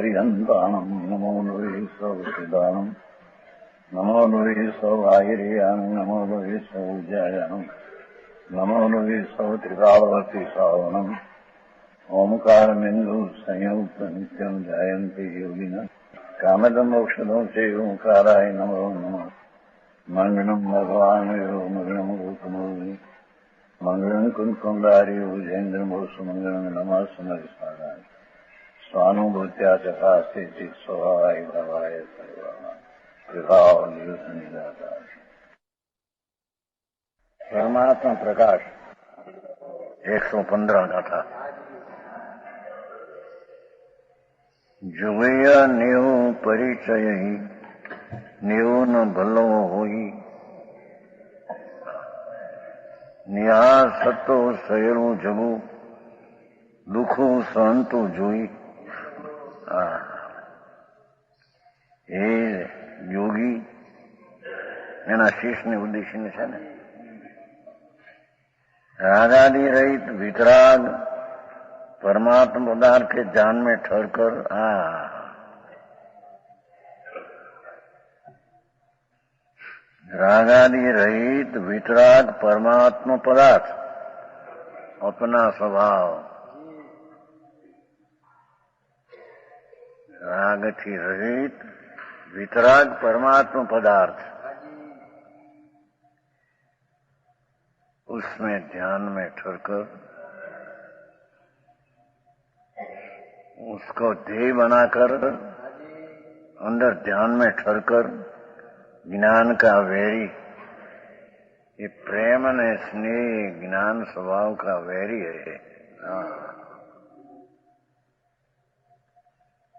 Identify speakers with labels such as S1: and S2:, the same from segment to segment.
S1: पर्यन्ताणम् नमो नुवे सौदानम् नमो नुवे सौभागिर्यानम् नमो नुवे सौजायानम् नमो नुवे सौत्रिकावती सावनम् ओंकारमिन्दु संयुक्त नित्यम् जायन्ति योगिनः कामदमोक्षदं चैवोंकाराय नमो नमः मंगलम् भगवान् मंगलम् गौतमोनि मंगलम् कुंकुंडारि उजेन्द्रमोसु मंगलम् नमः समरिसाराय स्वानुभूत्या चकास्ते स्वभावाय भवाय सर्वाणां प्रभाव निदाता परमात्मा प्रकाश 115 का था। जुगय न्यू परिचय ही न्यू न भलो होई निहार सतो सयरू जगू दुखू सहंतु जोई। એ યોગી એના શિષ્યને ઉદ્દેશીને છે ને रागादि रहित वितराग परमात्मा पदार्थ के जान में ठहरकर रागादि रहित वितराग परमात्मा पदार्थ अपना स्वभाव राग थी रहित वितराग परमात्मा पदार्थ उसमें ध्यान में ठहरकर उसको ध्येय बनाकर अंदर ध्यान में ठहरकर ज्ञान का वैरी ये प्रेम ने स्नेह ज्ञान स्वभाव का वैरी है।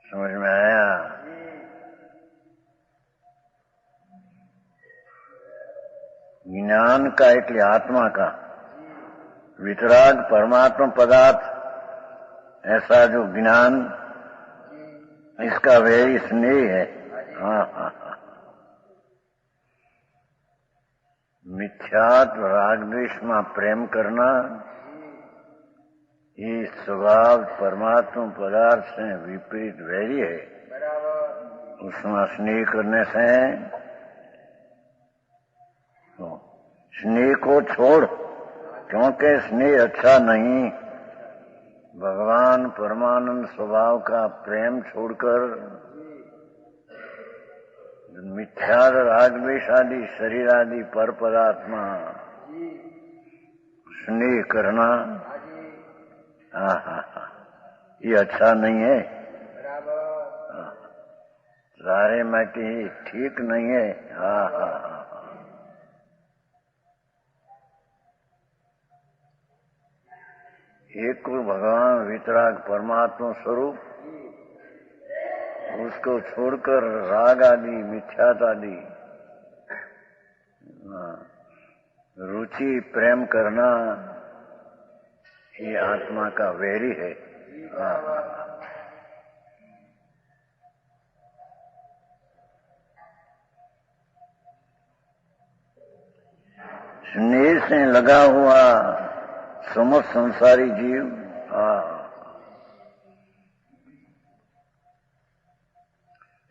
S1: समझ में आया? ज्ञान का એટલે आत्मा का वितराग परमात्मा पदार्थ ऐसा जो ज्ञान इसका वैरी स्नेह है। मिथ्यात्व राग द्वेष में प्रेम करना ये स्वभाव परमात्मा पदार्थ से विपरीत वैरी है। उसमें स्नेह करने से स्नेह को छोड़, क्योंकि स्नेह अच्छा नहीं। भगवान परमानंद स्वभाव का प्रेम छोड़कर मिथ्या राग द्वेष आदि शरीर आदि पर पदात्मा स्नेह करना ये अच्छा नहीं है। सारे माटी ठीक नहीं है। एक को भगवान वितराग परमात्मा स्वरूप उसको छोड़कर राग आदि मिथ्यात आदि रुचि प्रेम करना ये आत्मा का वैरी है। स्नेह से लगा हुआ समस्त संसारी जीव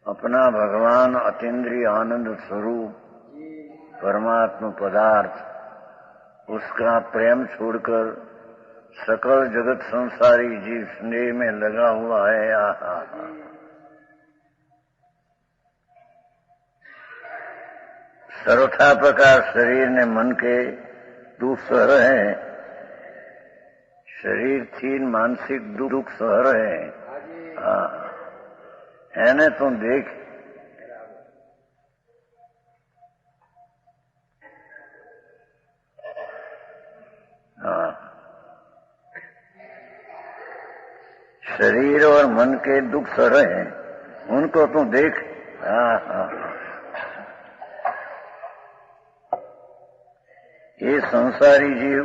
S1: अपना भगवान अतीन्द्रिय आनंद स्वरूप परमात्मा पदार्थ उसका प्रेम छोड़कर सकल जगत संसारी जीव स्नेह में लगा हुआ है। सर्वथा प्रकार शरीर ने मन के दुख सह रहे हैं। शरीर थी मानसिक दुख सह रहे हैं। એને તો દેખ शरीर और मन के दुख सह रहे हैं, उनको तो देख। ये संसारी जीव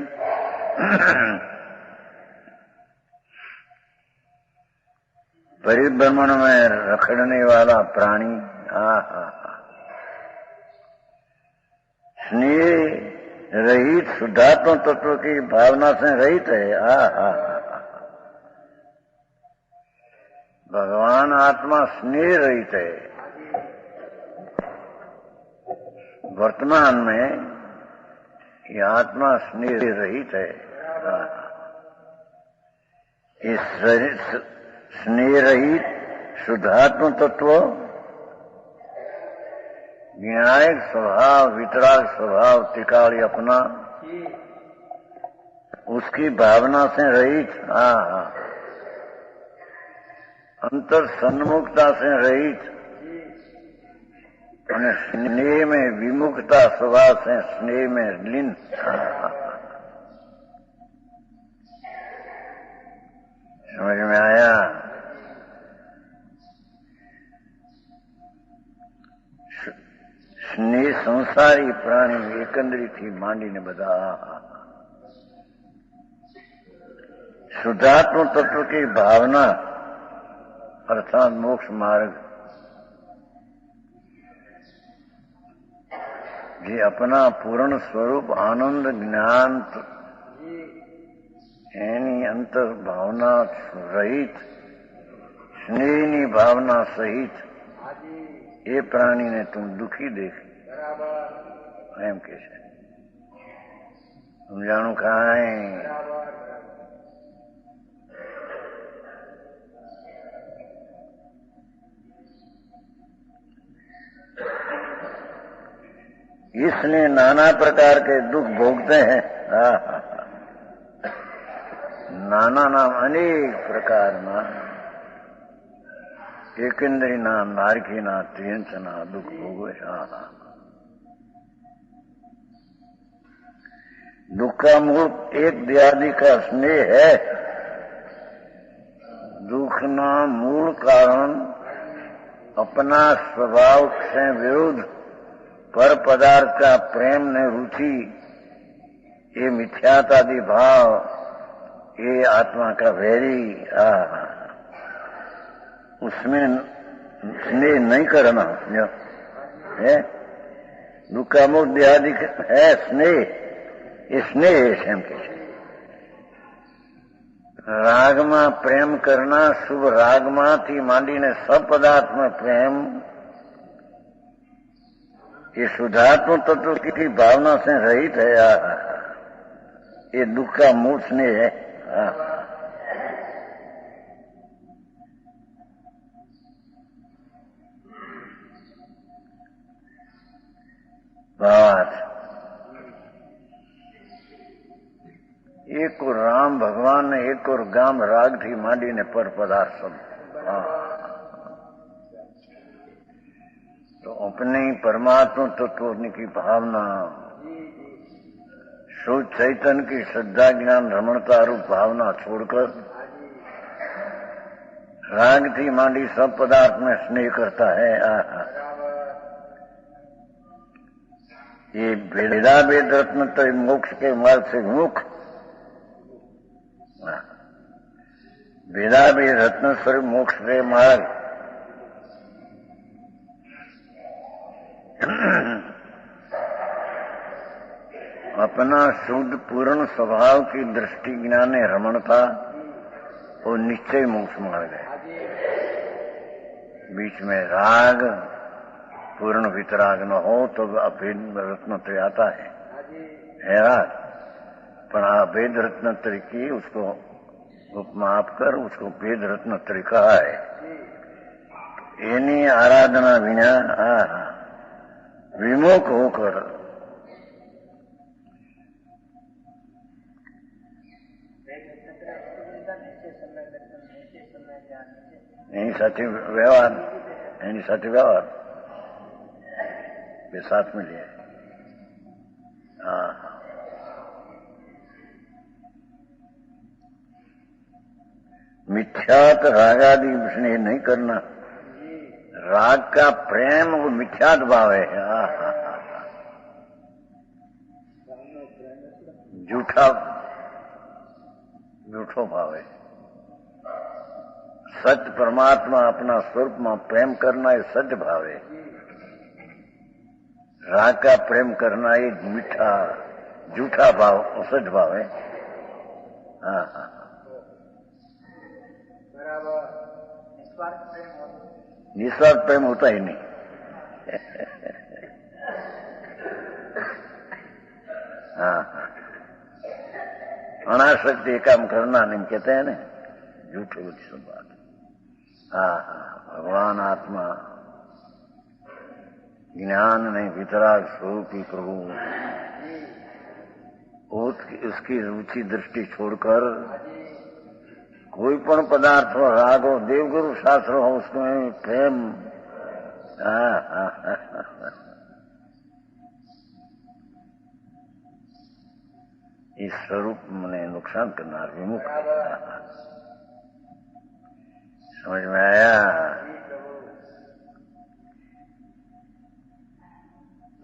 S1: परिभ्रमण में रखड़ने वाला प्राणी स्नेह रहित शुद्धात्म तत्व की भावना से रहित है। भगवान आत्मा स्नेह रहित है। वर्तमान में ये आत्मा स्नेह रहित है। इस स्नेह रहित शुद्धात्म तत्व न्यायिक स्वभाव, वितराग स्वभाव, तिकाड़ी अपना, उसकी भावना से रहित, अंतर सन्मुखता से रहित, स्नेह में विमुखता स्वभाव से स्नेह में लीन। समझ में आया? स्नेह संसारी प्राणी एकंदरी थी मांडी ने बधा शुद्धात्म तत्व की भावना अर्थात मोक्ष मार्ग જે अपना पूर्ण स्वरूप आनंद ज्ञान એની અંતર ભાવના રહિત સ્નેહની ભાવના સહિત એ પ્રાણીને તું દુઃખી દેખ એમ કે છે. સમજાણું કાંઈ? इसलिए नाना प्रकार के दुख भोगते हैं. नाना नाम अनेक प्रकार ना एकंदरी ना नारकी ना त्रियंच ना दुख भोगे. दुख का मूल एक दयादि का स्नेह है. दुख ना मूल कारण अपना स्वभाव से विरुद्ध पर पदार्थ का प्रेम ने रुचि, ये मिथ्यातादि भाव, ये आत्मा का वैरी, उसमें स्नेह नहीं करना है. दुख का मुख देहादि है स्नेह, ये स्नेह है स्वयं के. राग में प्रेम करना, शुभ राग में मांडी ने सब पदार्थ में प्रेम, ये शुद्धात्म तत्व की भावना से रहित है. ये दुख का मूल स्नेह है. बात एक और राम भगवान ने एक और गाम राग थी मांडी ने पर पदार्थ सब. तो अपने परमात्मा तत्व की भावना, शुद्ध चैतन्य की श्रद्धा ज्ञान रमणता रूप भावना छोड़कर राग थी मांडी सब पदार्थ में स्नेह करता है. ये भेदा भेद रत्न तो मोक्ष के मार्ग से मुख, भेदा भेद रत्न स्वरूप मोक्ष के मार्ग अपना शुद्ध पूर्ण स्वभाव की दृष्टि ज्ञान रमणता और निश्चय मोक्ष मार्ग है. बीच में राग पूर्ण वितराग न हो तो अभेद रत्नत्रय आता है राग. पर अभेद रत्नत्रय की उसको उपमाप कर उसको भेद रत्नत्रय कहा है. एनी आराधना बिना विमुख होकर એની સાથે વ્યવહાર के साथ में लिया. मिथ्यात रागादि स्नेह नहीं करना. राग का प्रेम वो मिथ्यात भाव है. झूठो भाव है. सत्य परमात्मा अपना स्वरूप में प्रेम करना ये सत्य भाव है. राग का प्रेम करना ये मीठा झूठा भाव असत्य भाव है. निस्वार्थ प्रेम होता ही नहीं। हाँ हाँ, अनासक्ति ये काम करना नहीं कहते हैं ना, झूठी होती सब बात। हाँ हाँ, भगवान आत्मा ज्ञान नहीं, वितराग स्वरूप ही प्रभु, उसकी रुचि दृष्टि छोड़कर कोई पण पदार्थ हो, राग हो, देवगुरु शास्त्र हो, उसमें प्रेम। इस स्वरूप ने नुकसान करना विमुख। समझ में आया?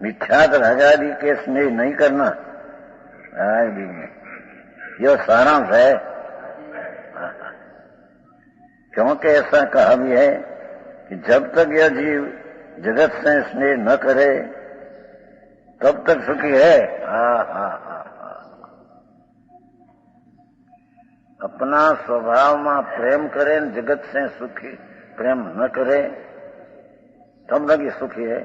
S1: मिथ्यात रागादि के स्नेह नहीं करना, यह सारांश है। क्योंकि ऐसा कहा भी है कि जब तक यह जीव जगत से स्नेह न करे तब तक सुखी है। अपना स्वभाव में प्रेम करे, जगत से सुखी प्रेम न करे तब तक सुखी है।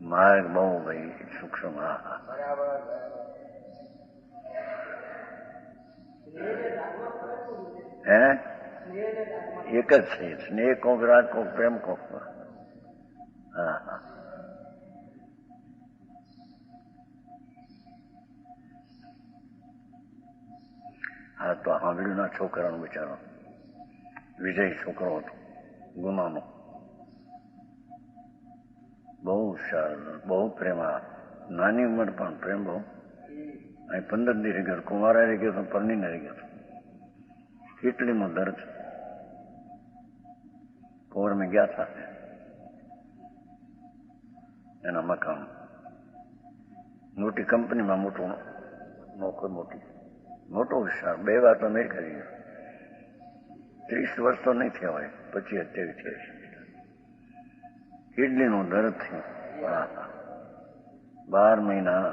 S1: मार्ग बहु भाई सूक्ष्म। है एक જ છે, સ્નેહ को विराट को प्रेम को। हाँ हाँ, હા તો હાંભળ્યુંના છોકરાનો બિચારો વિજય છોકરો હતો, ગુનાનો, બહુ સારો, બહુ પ્રેમ, નાની ઉંમર પણ પ્રેમ બહુ। અહીં 15 દી રહી ગયો, કુંવારા રહી ગયો તો પરણીને રહી ગયો, કેટલીમાં દર્દ। પોર में गया था એના મકાન, મોટી કંપનીમાં મોટું નોકર, મોટો હોશિયાર, 2 વાર તો અમેરિકા ગઈ ગયો, 30 વર્ષ તો નહીં થયા હોય, 25-28 કિડનીનું દર્દ થયું। 12 મહિના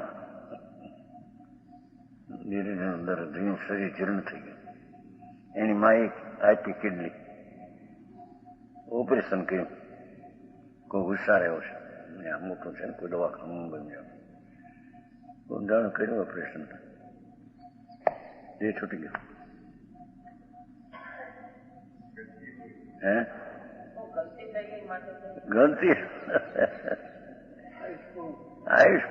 S1: ધીરે ધીરે દર્દ થયું, શરીર જીર્ણ થઈ ગયું। એની માએ આપી કિડની, ઓપરેશન કર્યું, કોઈ હોશિયાર આવ્યો છે, મોટું છે, કોઈ દવાખાનું બન્યું, ઊંડાણ કર્યું ઓપરેશન, એ છૂટી ગયો। હે ગલતી આયુષ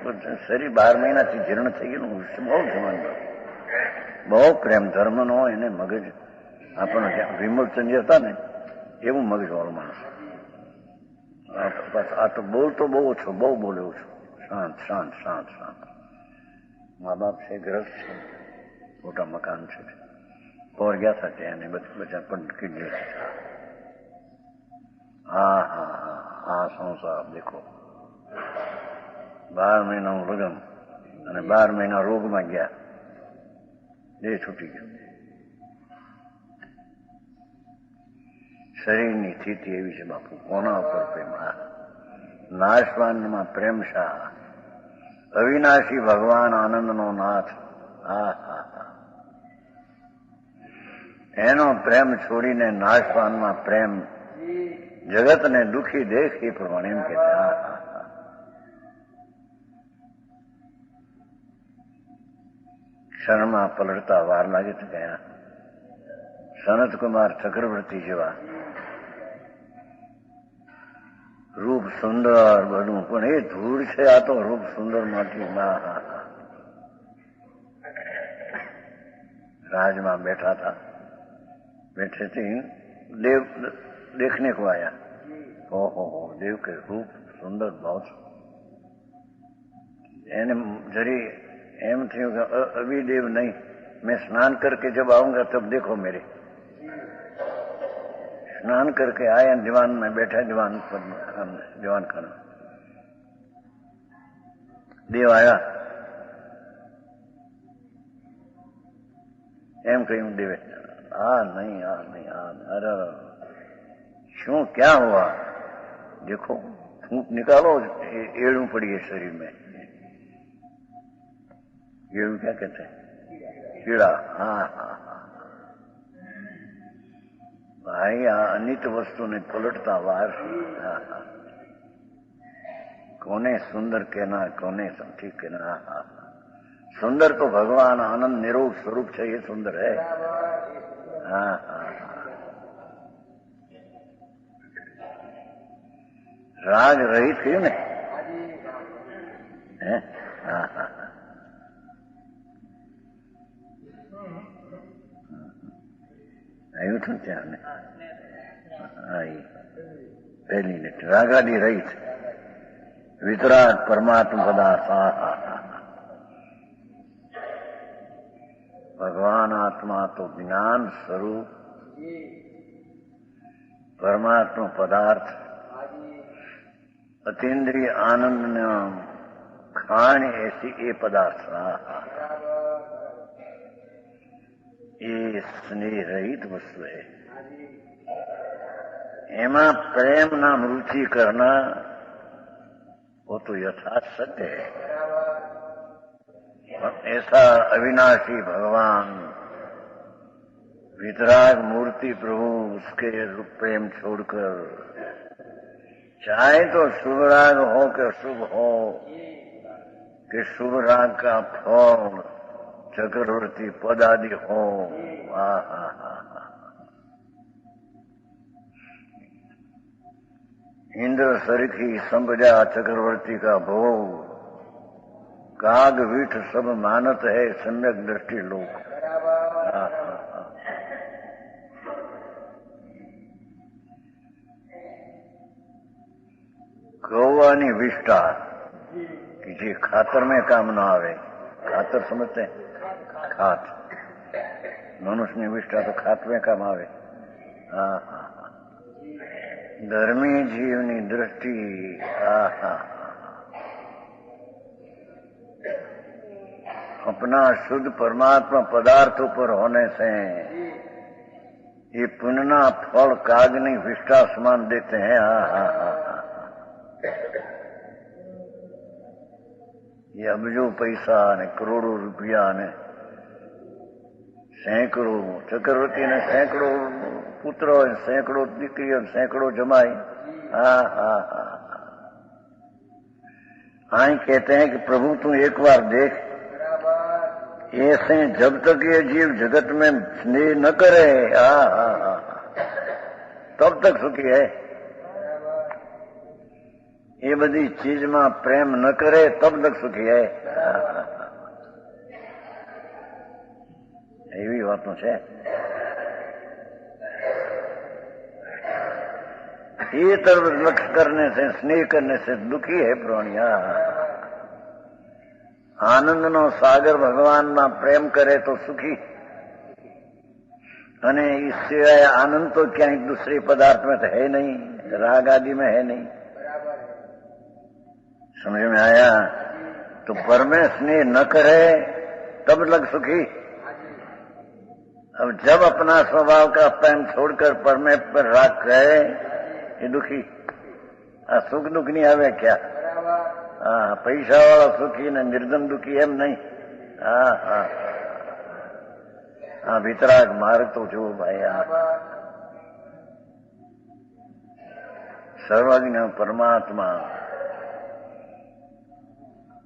S1: શરીર 12 મહિનાથી જીર્ણ થઈ ગયું, બહુ જવાન, બહુ પ્રેમ ધર્મનો એને મગજ, આપણને વિમલચંદ હતા ને એવું મગજ વાળો માણસ। આ તો બોલતો બહુ ઓછો, બહુ બોલે ઓછો, શાંત શાંત શાંત શાંત। મા બાપ છે, ગ્રસ્ત છે, મોટા મકાન છે, પોર ગયા था ત્યાં બચ્ચા પણ કિડની। हाँ हाँ हाँ हाँ, संसार देखो, 12 મહિનાનું લગ્ન અને 12 મહિના રોગમાં ગયા, દેહ છૂટી ગયો। શરીરની સ્થિતિ એવી છે બાપુ, કોના ઉપર પ્રેમ? નાશવાનમાં પ્રેમ શા, અવિનાશી ભગવાન આનંદનો નાથ। હા હા હા, એનો પ્રેમ છોડીને નાશવાનમાં પ્રેમ, જગતને દુઃખી દેખ એ પ્રમાણે એમ કહેતા। ક્ષણમાં પલળતા વાર લાગે તો ગયા। સનત કુમાર ચક્રવર્તી જેવા રૂપ સુંદર બધું, પણ એ ધૂળ છે, આ તો રૂપ સુંદર માંથી। राजमा बैठा था, बैठे थे, देव देखने को आया। ओहो देव के रूप सुंदर बहुत। એને जरी એમ થયું કે अभी देव नहीं, मैं स्नान करके जब आऊंगा तब देखो मेरे। स्नान करके आया, दीवान में बैठा, दीवान खाना, देव आया, એમ કહ્યું દેવે, આ નહીં, આ નહીં, આ અરે શું क्या हुआ? देखो फूंक निकालो, एड़ू पड़ी है शरीर में। एड़ू क्या कहते हैं? कीड़ा, हाँ हाँ हाँ भाई, આ અનિત વસ્તુને પલટતા વાર, હા હા, કોને સુંદર કેના, કોને ઠીક કેના, હા હા, सुंदर तो भगवान आनंद निरूप स्वरूप છે, ये सुंदर है, हाँ हाँ हाँ, राग रहित થયું ને, હે, હા હા, આવ્યું હતું ત્યાં ને, હા, પહેલી ને રાગાદી રહિત વિતરાગ પરમાત્મા પદાર્થ, હા હા હા, भगवान आत्मा तो ज्ञान स्वरूप परमात्मा पदार्थ अतीन्द्रिय आनंद न खाण ऐसी ये पदार्थ ये स्नेह रहित वस्तु है। एमा प्रेम नाम रुचि करना वो तो यथार्थ सत्य है। ऐसा अविनाशी भगवान वितराग मूर्ति प्रभु उसके रूप प्रेम छोड़कर, चाहे तो शुभ राग हो कि अशुभ हो, कि शुभ राग का फल चक्रवर्ती पद आदि हो, इंद्र सरिखी संपजा चक्रवर्ती का भोग, काग वीठ सब मानत है सम्यक दृष्टि लोक, गौवानी विष्ठा कि जे खातर में काम न आवे, खातर समझते हैं, खात मनुष्य विष्ठा तो खात में काम आवे, हाँ हाँ, धर्मी जीवनी दृष्टि, हाँ हाँ, अपना शुद्ध परमात्मा पदार्थों पर होने से ये पुण्यना फल कागनी विष्ठा समान देते हैं, हाँ हाँ हाँ, ये अबजो पैसा ने करोड़ों रुपया ने सैकड़ों चक्रवर्ती ने सैकड़ों पुत्रों, सैकड़ों दीकरी, सैकड़ों जमाई, हाँ हाँ हाँ, आई कहते हैं कि प्रभु तू एक बार देख, ऐसे जब तक ये जीव जगत में स्नेह न करे, हाँ हाँ हाँ, तब तक सुखी है। ये बड़ी चीज में प्रेम न करे तब तक सुखी है, एवी बातों છે। ये तरफ लक्ष्य करने से, स्नेह करने से दुखी है प्राणिया। आनंद नो सागर भगवान ना प्रेम करे तो सुखी, अने इस सिवाय आनंद तो क्या दूसरे पदार्थ में तो है नहीं, राग आदि में है नहीं। समझ में आया? तो पर में स्नेह न करे तब लग सुखी। अब जब अपना स्वभाव का प्रेम छोड़कर परमे पर राग करे ये दुखी। सुख दुख नहीं आवे क्या? हाँ, पैसा वाला सुखी ने निर्धन दुखी एम नहीं। हाँ हाँ हाँ, वितराग मार्ग तो जो भाई सर्वज्ञ परमात्मा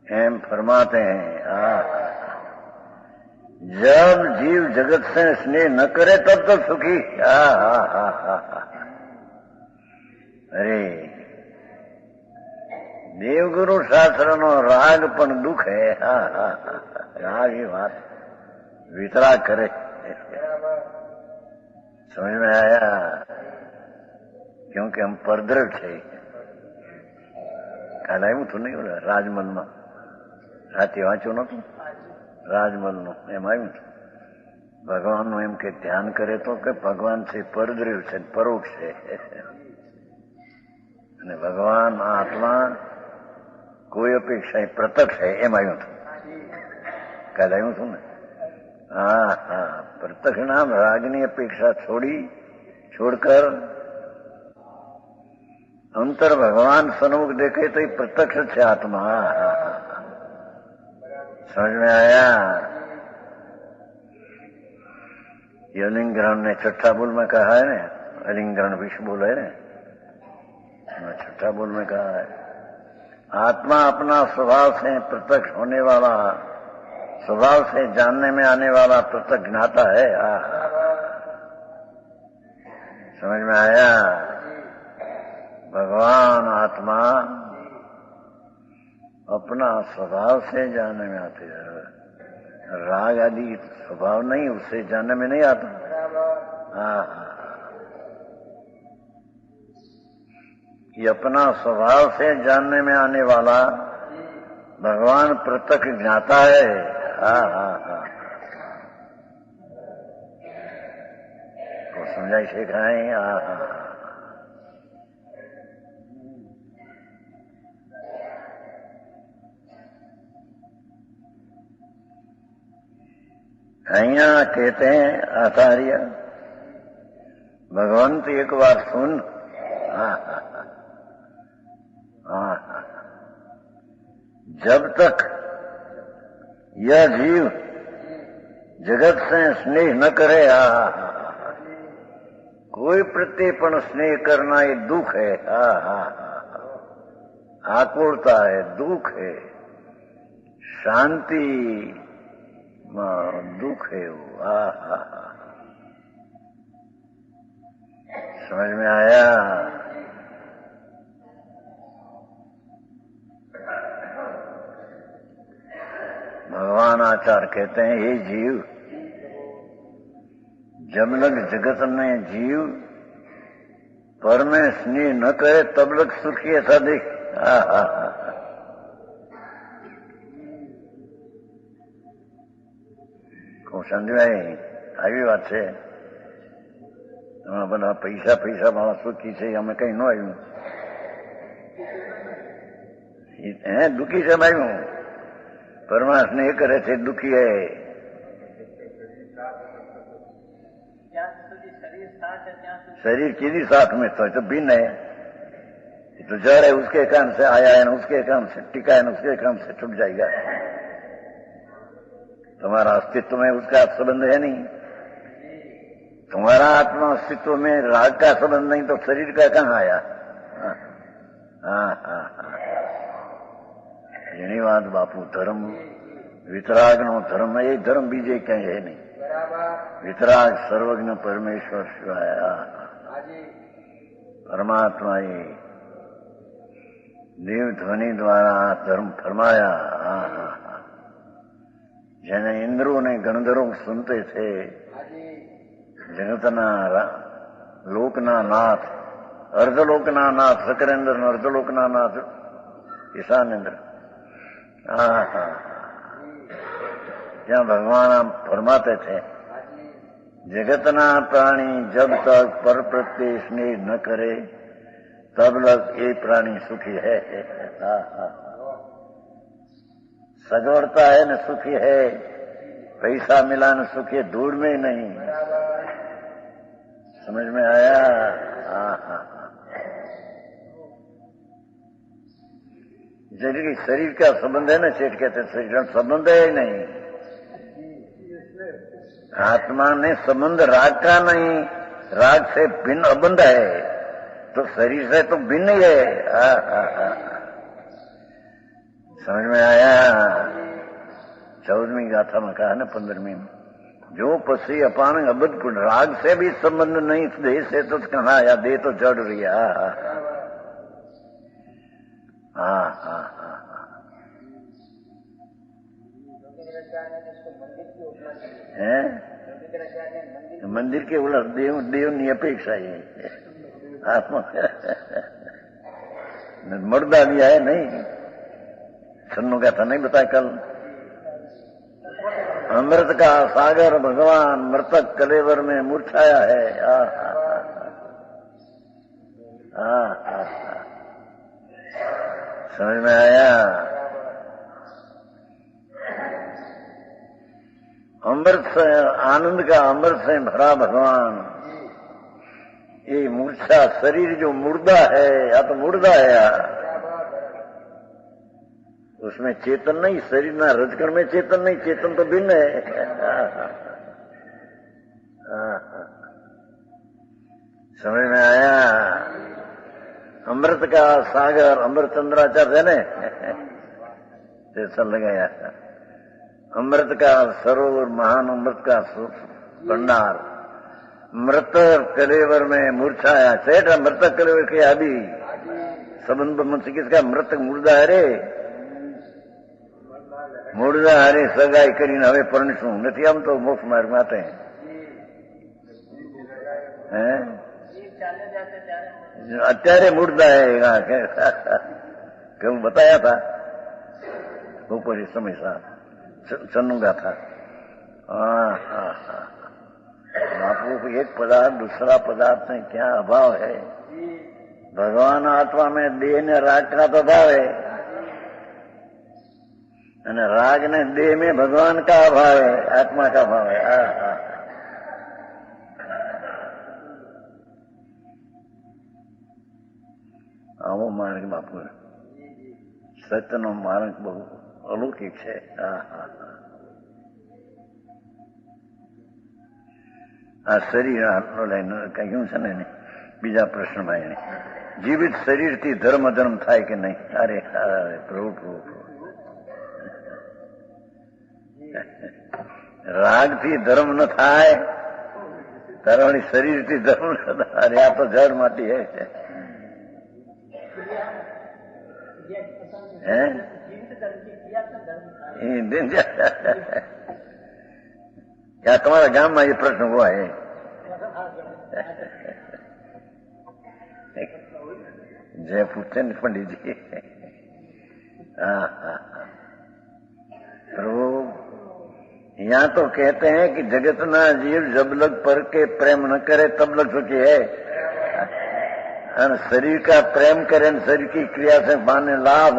S1: एम फरमाते हैं, जब जीव जगत से स्नेह न करे तब तो सुखी। अरे देवगुरु शास्त्र नो राग पण दुख है। राग ये बात वितराग करे। समझ में आया? क्योंकि हम परद्रव छे। કાલ આવ્યું હતું નહીં ઓલા રાજમલમાં, રાતે વાંચ્યું નતું રાજમલનું, એમ આવ્યું હતું ભગવાનનું એમ કે ધ્યાન કરે તો કે ભગવાન છે પરદ્રવ છે, પરોક્ષ છે, અને ભગવાન આત્મા કોઈ અપેક્ષા પ્રત્યક્ષ છે, એમ આવ્યું હતું કાલ આવ્યું હતું ને। हाँ हाँ, प्रत्यक्ष नाम रागनी अपेक्षा छोड़कर अंतर भगवान सन्मुख देखे तो ये प्रत्यक्ष है आत्मा। समझ में आया? ये अलिंग ने छठा बोल में कहा है ना, अलिंगरण विश्व बोल है ना, छठा बोल में कहा है आत्मा अपना स्वभाव से प्रत्यक्ष होने वाला, स्वभाव से जानने में आने वाला प्रत्यक्ष ज्ञाता है। समझ में आया? भगवान आत्मा अपना स्वभाव से जानने में आते हैं। राग आदि स्वभाव नहीं, उससे जानने में नहीं आता। ये अपना स्वभाव से जानने में आने वाला भगवान प्रत्यक्ष ज्ञाता है। तो समझाई सिखाएं। अहिया कहते हैं आचार्य भगवंत एक बार सुन। जब तक यह जीव जगत से स्नेह न करे, कोई प्रत्येपण स्नेह करना ये दुख है। आकुलता है, दुख है, शांति दुख है वो। समझ में आया? भगवान आचार्य कहते हैं हे जीव, जब लग जगत में जीव पर में स्नेह न करे तब लग सुखी ऐसा देख। સમજવાય આવી વાત છે। બધા પૈસા પૈસા વાળા સુખી છે, અમે કઈ ન આવ્યું હે દુઃખી છે આવ્યું। પરમાત્મા એ કરે છે દુઃખી હે। शरीर किसी साथ में तो भिन्न है, तो जड़ है उसके काम से आया है, उसके काम से टिका है, उसके काम से छूट जाएगा। तुम्हारा अस्तित्व में उसका संबंध है नहीं। तुम्हारा आत्मा अस्तित्व में राग का संबंध नहीं तो शरीर का कहाँ आया? एनी बात बापू, धर्म वितराग नो धर्म ये धर्म बीजे कहीं है नहीं। वितराग सर्वज्ञ परमेश्वर शिवाय परमात्मा ही देव ध्वनि द्वारा धर्म फरमाया। જેને ઇન્દ્રો ને ગણધરો સુનતે છે, જગતના લોકના નાથ, અર્ધલોકના નાથ સકરેન્દ્ર, અર્ધલોકના નાથ ઈશાનેન્દ્ર। ત્યાં ભગવાન આમ ફરમાતે છે जगतना प्राणी जब तक पर प्रत्यय स्नेह न करे तब लग ये प्राणी सुखी है। सगवड़ता है न सुखी है, पैसा मिला न सुखी है, दूर में ही नहीं। समझ में आया? जैसे शरीर का संबंध है ना, सेठ कहते शरीर का संबंध है ही नहीं। आत्मा ने संबंध राग का नहीं, राग से भिन्न अबंध है, तो शरीर से तो भिन्न ही है। समझ में आया? 14वीं गाथा में कहा ना 15वीं में, जो पसी अपान अबद्ध गुण, राग से भी संबंध नहीं, देह से तो कहा या देह तो जड़ रही है। मंदिर के उलट देव देव ની अपेक्षा है आत्मा मर्दा दिया है नहीं। सन्नू का था नहीं बताया कल, अमृत का सागर भगवान मृतक कलेवर में मूर्छाया है। समझ में आया? अमृत से आनंद का अमृत से भरा भगवान, ये मूर्छा शरीर जो मुर्दा है या तो मुर्दा है यार, उसमें चेतन नहीं, शरीर ना रजकण में चेतन नहीं, चेतन तो भिन्न है। समझ में आया? अमृत का सागर अमृत चंद्राचार्य है ने जैसा लगाया, अमृत का सरोवर महान अमृत का भंडार, मृत कलेवर में मूर्छाया सेठ मृतक कलेवर के आदि संबंध किसका मृतक मुर्दा हरे मुर्दा हरे सगाई કરીને હવે પરણશું નથી આમ તો મોક્ષ માર્ગ માટે હે અત્યારે मुर्दा है क्यों बताया था ऊपर इस समय सा चन्नूगा था। बापू को एक पदार्थ दूसरा पदार्थ में क्या अभाव है? भगवान आत्मा में देह ने राग का तो अभाव है और राग ने देह में भगवान का अभाव है, आत्मा का अभाव है। આવો માર્ગ બાપુ સત્યનો માર્ગ બહુ અલૌકિક છે। આ શરીર લઈને કહ્યું છે ને બીજા પ્રશ્નમાં એને જીવિત શરીરથી ધર્મ ધર્મ થાય કે નહીં? અરે અરે પ્રભુ પ્રભુ રાગથી ધર્મ ન થાય તારા શરીરથી ધર્મ ન થાય? અરે આ તો જળ માટી હે क्या तुम्हारा गांव में ये प्रश्न हुआ है? जय पूछते हैं पंडित जी। प्रभु यहाँ तो कहते हैं कि जगत ना जीव जब लग पर के प्रेम न करे तब लग चुकी है, शरीर का प्रेम करे शरीर की क्रिया से पाने लाभ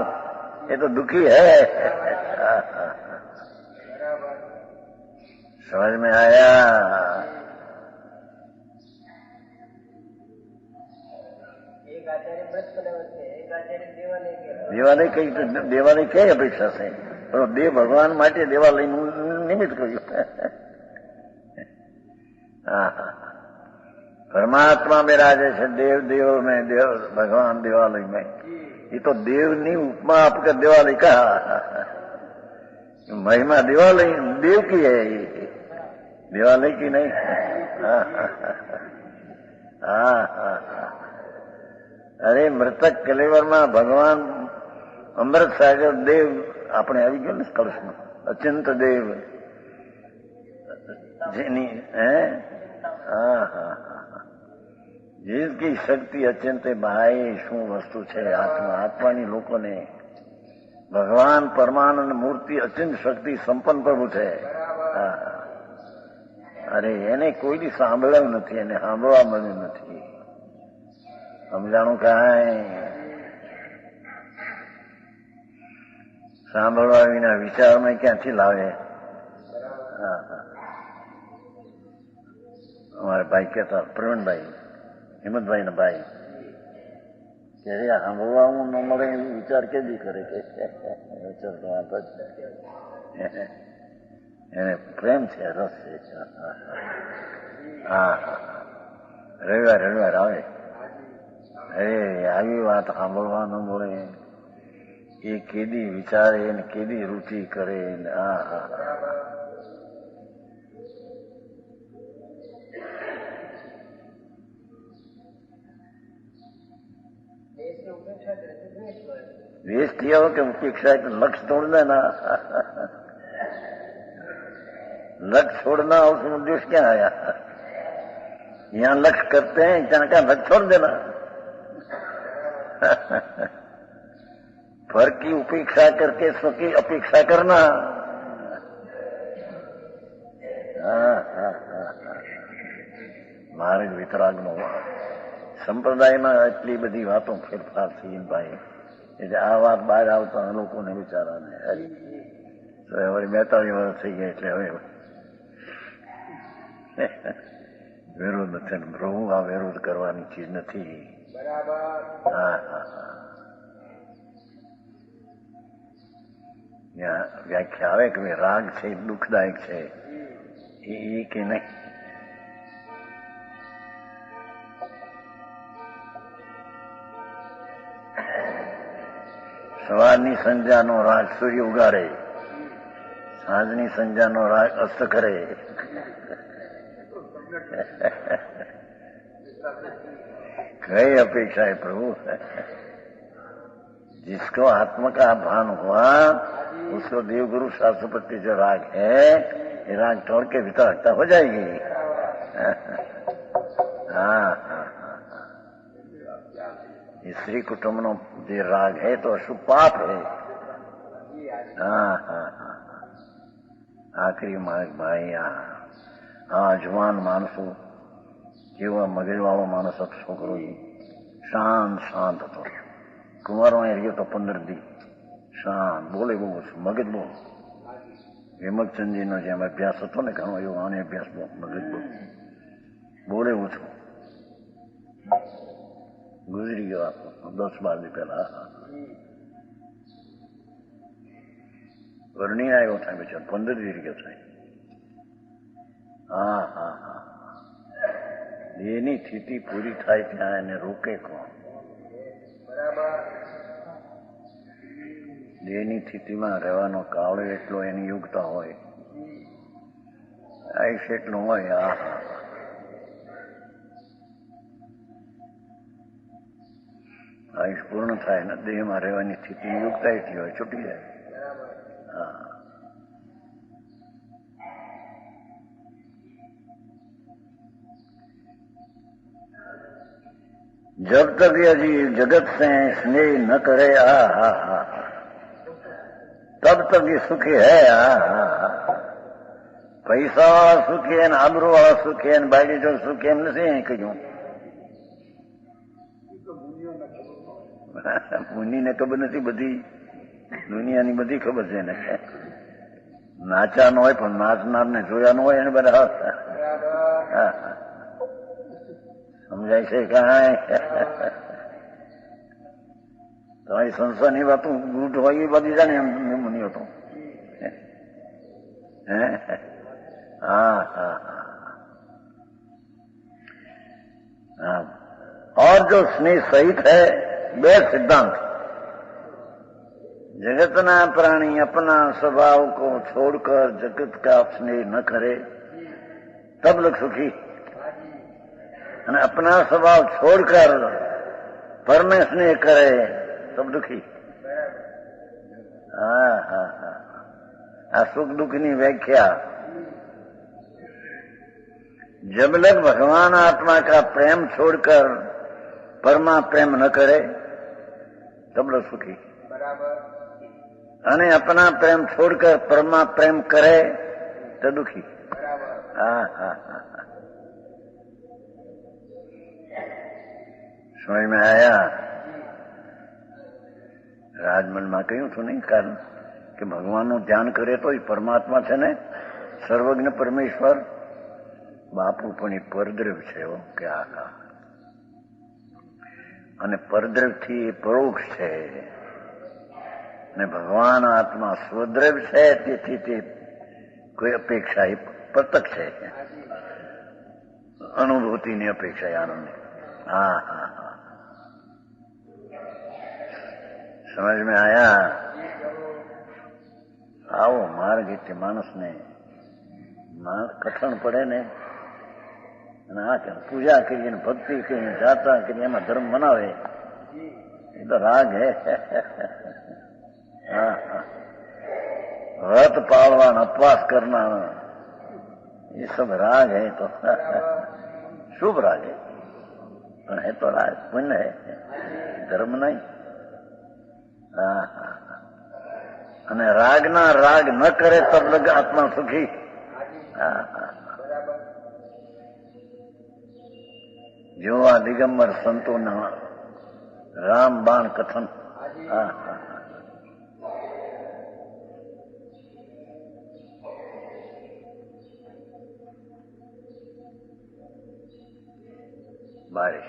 S1: ये तो दुखी है। समझ में आया? દેવાલય કઈ દેવાલય કઈ અપેક્ષા છે? દેવ ભગવાન માટે દેવાલયનું નિમિત્ત કર્યું। परमात्मा में राजे से देव देव में देव भगवान देवालय में, ये तो देव नहीं उपमा आपका देवालय कहा, महिमा देवालय देव की है, ये देवालय की नहीं। अरे मृतक कलेवर में भगवान अमृत सागर देव अपने આવી ગયો ને કળશમાં અચિંત દેવ જેની जिसकी शक्ति अत्यंत भाई शू वस्तु है आत्मा आत्मानी लोगों ने भगवान परमानंद मूर्ति अत्यंत शक्ति संपन्न प्रभु है। अरे એને કોઈ સાંભળ્યું નથી, એને સાંભળવા મળ્યું નથી, સમજાણું કાંઈ સાંભળવા વિના વિચારમાં ક્યાંથી લાવે? हमारे भाई कहता प्रवीण भाई हिम्मत भाई ना भाई કે સાંભળવા હું ન મળે એમ વિચાર કેદી કરે કે વિચાર તો વાત જ એને પ્રેમ છે, રસ છે। હા રવિવાર રવિવાર આવે, અરે આવી વાત સાંભળવા ન મળે એ કેદી વિચારે ને કેદી રુચિ કરે। द्वेष किया हो कि उपेक्षा है, लक्ष्य तोड़ना ना, लक्ष्य छोड़ना उसमें द्वेष क्या आया? यहाँ लक्ष्य करते हैं, यहाँ का लक्ष्य छोड़ देना। फल की उपेक्षा करके स्व की अपेक्षा करना। मार्ग वितराग नो સંપ્રદાયમાં એટલી બધી વાતો ફેરફાર થઈ ભાઈ, એટલે આ વાત બહાર આવતા લોકોને વિચારાને હવે 42 વર્ષ થઈ ગયા એટલે હવે વિરોધ નથી। પ્રભુ આ વિરોધ કરવાની ચીજ નથી। વ્યાખ્યા આવે કે રાગ છે દુઃખદાયક છે એ કે નહીં? સવારની સંધ્યાનો રાગ સૂર્ય ઉગાડે, સાંજની સંધ્યાનો રાગ અસ્ત કરે. कई अपेक्षा है प्रभु. जिसको आत्मा का भान हुआ उसको देवगुरु शास्त्रपति जो राग है ये राग छोड़ के भीतर हटता हो जाएगी. हाँ, स्त्री कुटुंब नो जो राग है तो अशुभ पाप है. आखिरी मार्ग भाई जवान मानसो કેવા મગજવાળો માણસ હતો છોકરો, શાંત હતો. કુંવારો રહ્યો તો 15 દી શાંત, બોલે બહુ ઓછું, મગજ બહુ. હેમચંદજીનો જેમ અભ્યાસ હતો ને ઘણો એવો આને અભ્યાસ બહુ, મગજ બહુ, બોલે ઓછું. ગુજરી ગયો 10-12 દી પહેલા. વર્ણી આવ્યો થાય બિચાર, 15 દી રહ્યો થાય. દેહની સ્થિતિ પૂરી થાય ત્યાં એને રોકે કોણ? દેહની સ્થિતિમાં રહેવાનો કાળ એટલો એની યોગ્યતા હોય, આયુષ એટલું હોય. આયુષ પૂર્ણ થાય ને દેહમાં રહેવાની સ્થિતિની યોગ્યતા એટલી હોય, છૂટી જાય. जब तक ये जगत से स्नेह न करे तब तक ये सुखी है. पैसा वाला सुखी है, आबरू वाला सुखी है, बाकी जो सुखी એમ નથી કહ્યું. મુનિને ખબર નથી, બધી દુનિયાની બધી ખબર છે ને. નાચા ન હોય પણ નાચનાર ને જોયા ન હોય એને બધા સમજાય છે કાંઈ? તમારી સંસ્થાની વાતો ગુટ હોય એ બધી જાણે એમ મુનિ હતો. और जो स्नेह सहित है बे सिद्धांत, जगतना प्राणी अपना स्वभाव को छोड़कर जगत का स्नेह न करे तब लोग सुखी, અને अपना स्वभाव छोड़कर पर में स्नेह करे तब दुखी. आ सुख दुख ની व्याख्या. जब लग भगवान आत्मा का प्रेम छोड़कर परमा प्रेम न करे तब लोग सुखी, અને अपना प्रेम छोड़कर परमा प्रेम करे तो दुखी. સમજ में आया? રાજમલમાં કહ્યું હતું નહીં કારણ કે ભગવાનનું ધ્યાન કરે તો એ પરમાત્મા છે ને, સર્વજ્ઞ પરમેશ્વર. બાપુ પણ એ પરદ્રવ છે કે અને પરદ્રવથી એ પરોક્ષ છે ને ભગવાન આત્મા સ્વદ્રવ છે, તેથી તે કોઈ અપેક્ષા એ પ્રત્યક્ષ છે, અનુભૂતિની અપેક્ષા આનંદ. समझ में आया? આવો માર્ગ એટલે માણસને કઠણ પડે ને, અને આ પૂજા કરીએ ને ભક્તિ કરીને જાતા કરીને એમાં ધર્મ બનાવે એ તો રાગ હે. વ્રત પાળવા અપવાસ કરના ये सब राग है, तो शुभ राग है तो राग पुण्य है, धर्म नहीं. અને રાગના રાગ ન કરે તબ લગ આત્મા સુખી. જો આ દિગંબર સંતોના રામ બાણ કથન. बारिश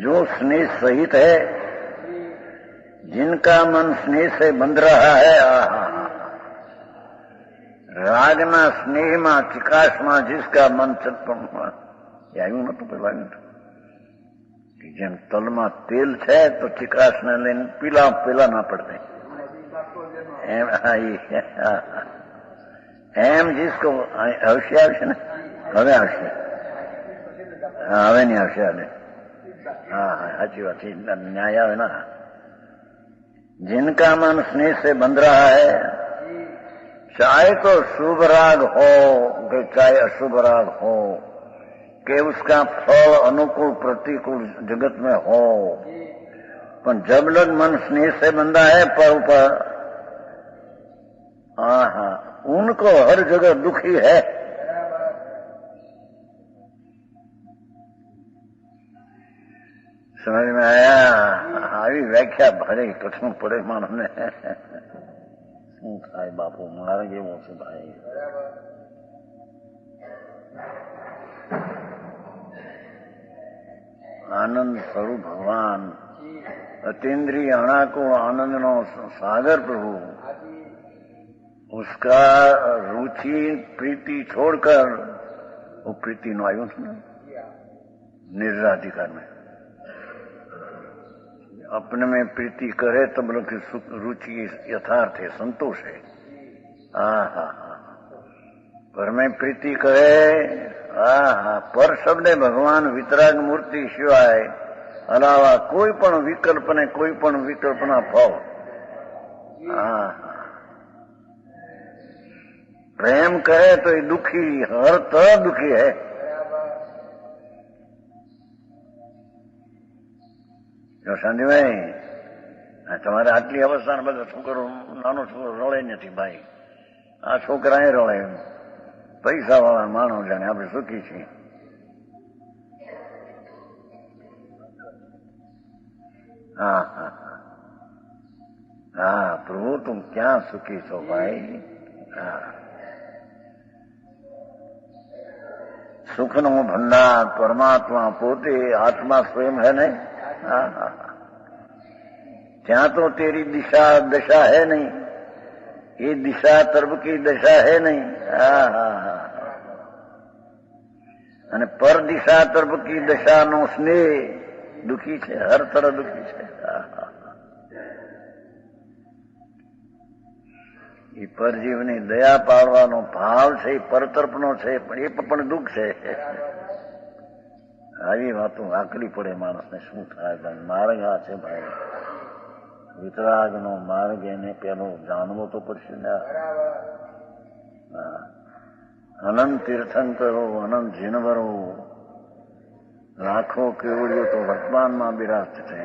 S1: जो स्नेह सहित है, जिनका मन स्नेह से बंध रहा है, रागना स्नेह में चिकाश में जिसका मन चटपट आयु न तो पेला कि જેમ તલમાં તેલ છે તો ચિકાસને લઈને પીલા ના પડે એમ એમ જીસકો આવશે ને હવે આવશે હવે નહીં આવશે હવે हाँ अच्छी बात न्याय है ना। जिनका मन स्नेह से बंध रहा है, चाहे तो शुभ राग हो कि चाहे अशुभ राग हो, कि उसका फल अनुकूल प्रतिकूल जगत में हो, पर जब लग मन स्नेह से बंधा है पर उनको हर जगह दुखी है। समझ में आया? આવી વ્યાખ્યા ભારે કઠણ પડે માણસને શું થાય બાપુ મારે કેવું છે ભાઈ આનંદ સ્વરૂપ ભગવાન अतीन्द्रिय अणा को आनंद नो सागर प्रभु उसका रुचि प्रीति छोड़कर वो प्रीति नो आयु निर्राधिकार में अपने में प्रीति करे तब लोग की रुचि यथार्थ है संतोष है। पर में प्रीति करे पर शब्द भगवान वितराग मूर्ति सिवाय अलावा कोई पण विकल्प ने कोई पण विकल्पना फल प्रेम करे तो ये दुखी हर तरह दुखी है। જો સંજયભાઈ તમારે આટલી અવસ્થા બધા છોકરો નાનો છોકરો રળે નથી ભાઈ આ છોકરા એ રળે પૈસા વાળા માણસ જાણે આપણે સુખી છીએ। हाँ प्रभु तुम क्या सुखी छो भाई। सुख नो भंडार परमात्मा पोते आत्मा स्वयं है नहीं। ત્યાં તો तेरी दिशा दशा है नहीं, ये दिशा तरफ की दशा है नहीं। અને પર દિશા તરફ की दशा नो स्नेह दुखी છે हर तरह दुखी છે। એ પરજીવની દયા પાડવાનો ભાવ છે એ પરતરફનો છે પણ એ પણ દુઃખ છે। આવી વાતો આકલી પડે માણસને શું થાય ભાઈ। માર્ગ આ છે ભાઈ વિતરાગનો માર્ગ એને પેલો જાણવો તો પડશે ને। અનંત તીર્થંકરો અનંત જીનવરો લાખો કેવડીઓ તો વર્તમાનમાં બિરાજ છે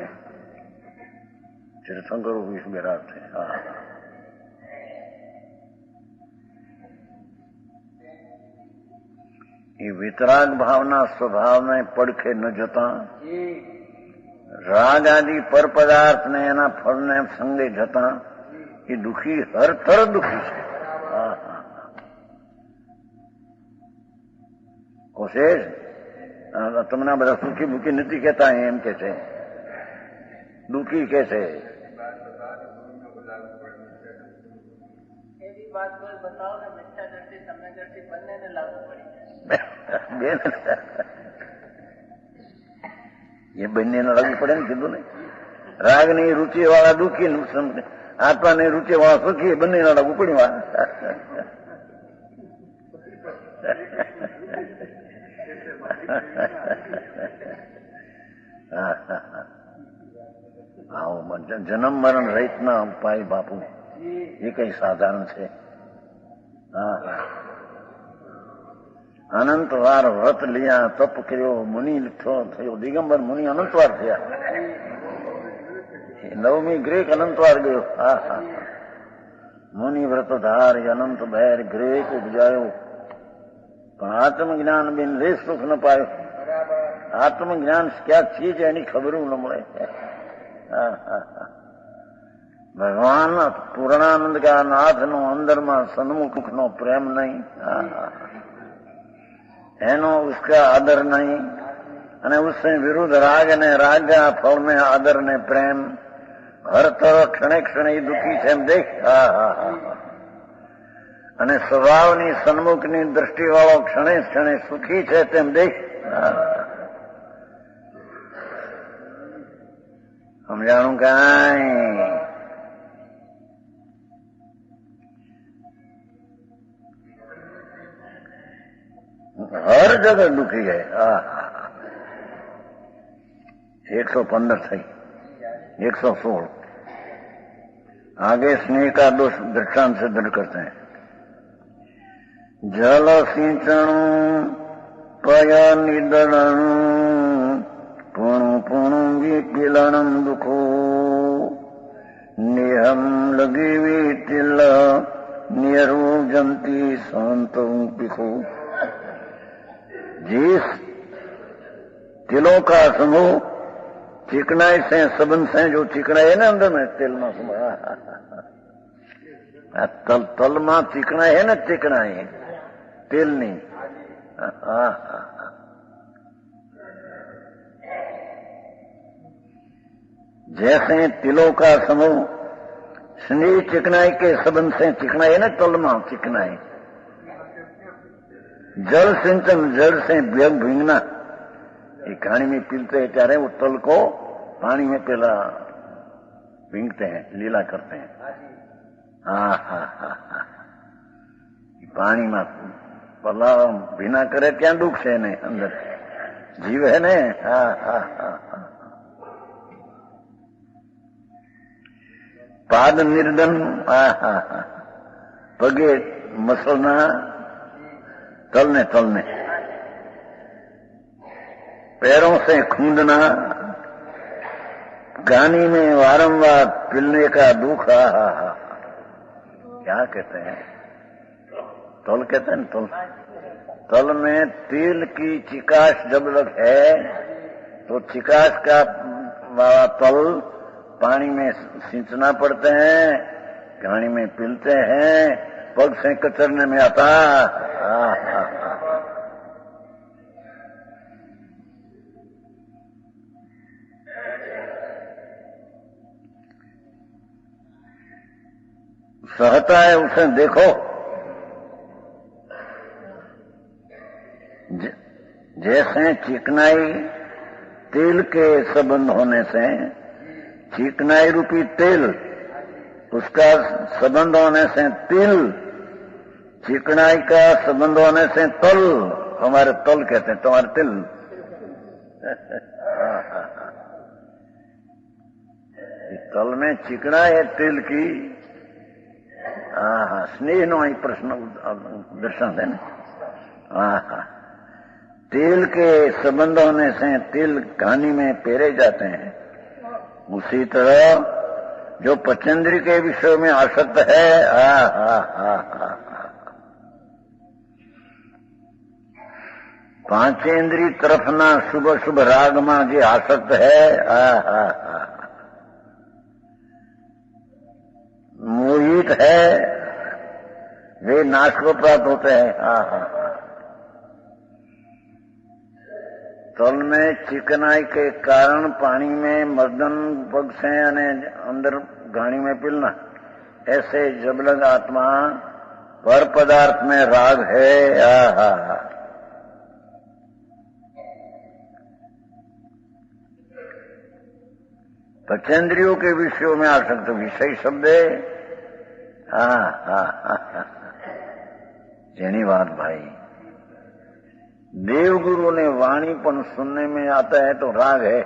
S1: તીર્થંકરો બિરાજ છે। ये वितराग भावना स्वभाव में पड़खे न जता राग आदि पर पदार्थ ने एना फल ने संगे जता ये दुखी हर तरह दुखी है। कोशिश तमना बड़ा सुखी भूखी नहीं कहता है एम कैसे दुखी कैसे बात कोई बताओ ना मिथ्या दृष्टि सम्यक दृष्टि बनने ने लागू पड़ी ये बनने न लागू पड़े कीधु ने राग नहीं रुचि वाला दुखी आत्मा नहीं रुचि वाला सुखी बनने न लागू पड़ी आओ जन्म मरण रहित ना उपाय बापू ये कई साधारण है। अनंतवार व्रत लिया तप करो मुनि थयो दिगंबर मुनि अनंतवार थया नवमी ग्रेक अनंतवार गयो। मुनि व्रत धार अनंत बैर ग्रेक उपजायो पण आत्मज्ञान बिन रे सुख न पायो। आत्मज्ञान क्या चीज है एनी खबर न मळे। भगवान पूर्णानंद का नाथ नो अंदर में सन्मुख नो प्रेम नहीं एनो उसका आदर नहीं अने उससे विरुद्ध राग ने राग फल में आदर ने प्रेम हर तरह क्षणे क्षणे दुखी है देख। अने स्वभावनी सन्मुखनी दृष्टि वालों क्षणे क्षणे सुखी है तेम देख। समझाणु काई हर जगह दुखी है। 115 थी 116 आगे स्नेह का दोष दृष्टांत से दृढ़ करते हैं। जल सिंचण पय निदरण पुणु पुणु विपिलणम दुखो निहम लगी विटिल नियरो जंती संतो पिखो। जिस तिलों का समूह चिकनाई से सबन से जो चिकनाई है ना अंदर में तिल में तल में चिकनाई है ना चिकनाई तिल नहीं। जैसे तिलों का समूह स्नेह चिकनाई के सबन से चिकनाई है ना तल में चिकनाई। जल सिंचन जल से व्यग भींगना ये कहानी में पीलते हैं चारे वो तल को पानी में पहला भींगते हैं लीला करते हैं। पानी में पला भीना करे क्या दुख से ने अंदर जीव है ने। पाद निर्दन पगे मसलना तलने तलने पैरों से खूंदना गानी में वारंवार पिलने का दुख। क्या कहते हैं तल कहते हैं तल। तल में तिल की चिकास जब लग है तो चिकास का तल पानी में सींचना पड़ते हैं गानी में पिलते हैं पग से कचरने में आता। सहता है उसे देखो। जैसे चिकनाई तिल के संबंध होने से चिकनाई रूपी तिल उसका संबंध होने से तिल चिकनाई का संबंध होने से तल हमारे तल कहते हैं तुम्हारे तिल। तल में चिकनाई है तिल की। स्नेह नो ही प्रश्न दर्शन है ना। तिल के संबंध होने से तिल घानी में पेरे जाते हैं। उसी तरह जो पचेंद्री के विषय में आसक्त है पांचेंद्री तरफ ना शुभ शुभ राग में जो आसक्त है मोहित है वे नाश को प्राप्त होते हैं। तल में चिकनाई के कारण पानी में मर्दन पग से अंदर घाणी में पिलना ऐसे जबलग आत्मा पर पदार्थ में राग है। पचेंद्रियों के विषयों में आसक्त विषय शब्द है। जेनी बात भाई देवगुरु ने वाणी पण सुनने में आता है तो राग है।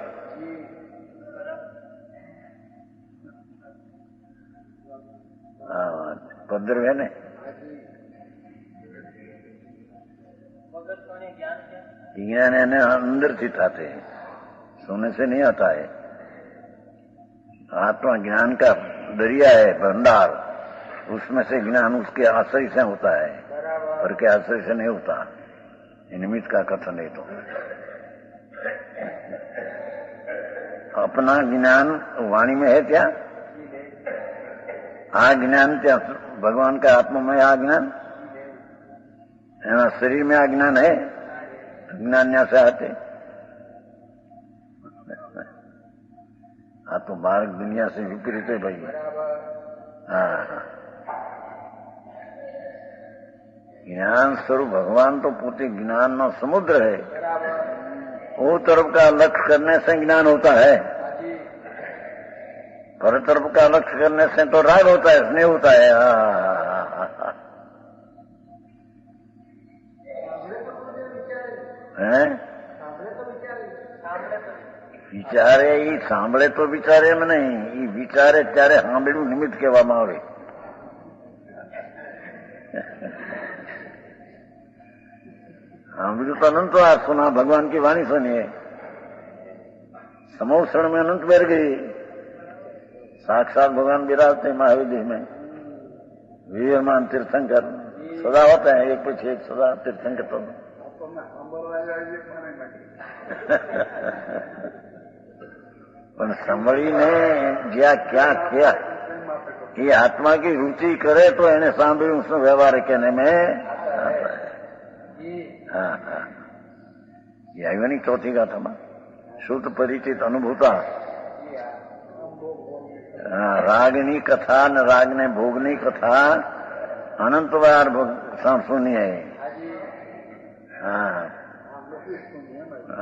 S1: पदर है ने ज्ञान अंदर चित आते हैं सोने से नहीं आता है। आत्मा ज्ञान का दरिया है भंडार उसमें से ज्ञान उसके आश्रय से होता है पर के आश्रय से नहीं होता। निमित्त का कथन है तो अपना ज्ञान वाणी में है क्या ज्ञान क्या भगवान का आत्मा में ज्ञान शरीर में ज्ञान है ज्ञान यहाँ से आते तो बाहर दुनिया से विपरीत है भाई। ज्ञान स्वरूप भगवान तो पूरे ज्ञान नो समुद्र है। वो तरफ का लक्ष्य करने से ज्ञान होता है। पर तरफ का लक्ष्य करने से तो राग होता है, स्नेह होता है। વિચારે એ સાંભળે તો વિચારે એમ નહીં, એ વિચારે ત્યારે સાંભળ્યું નિમિત્ત કહેવામાં આવે. સાંભળ્યું તો અનંત આ સુના ભગવાન की वाणी सुनिए, समूह क्षण में अनंत बैठ गई, साक्षात भगवान विराजते महाविदेह में, वीरमान तीर्थंकर सदा होता है, एक पीछे एक सदा तीर्थंकर. तो પણ સાંભળીને જ્યાં ક્યાં ક્યાં એ આત્મા की रुचि करे तो એને સાંભળ્યું શું વ્યવહાર કેને મેં. હા હા, એ આવ્યો ની ચોથી ગાથામાં શુદ્ધ પરિચિત અનુભૂતા. રાગની કથા ને રાગને ભોગની કથા અનંત વાર સુની. હા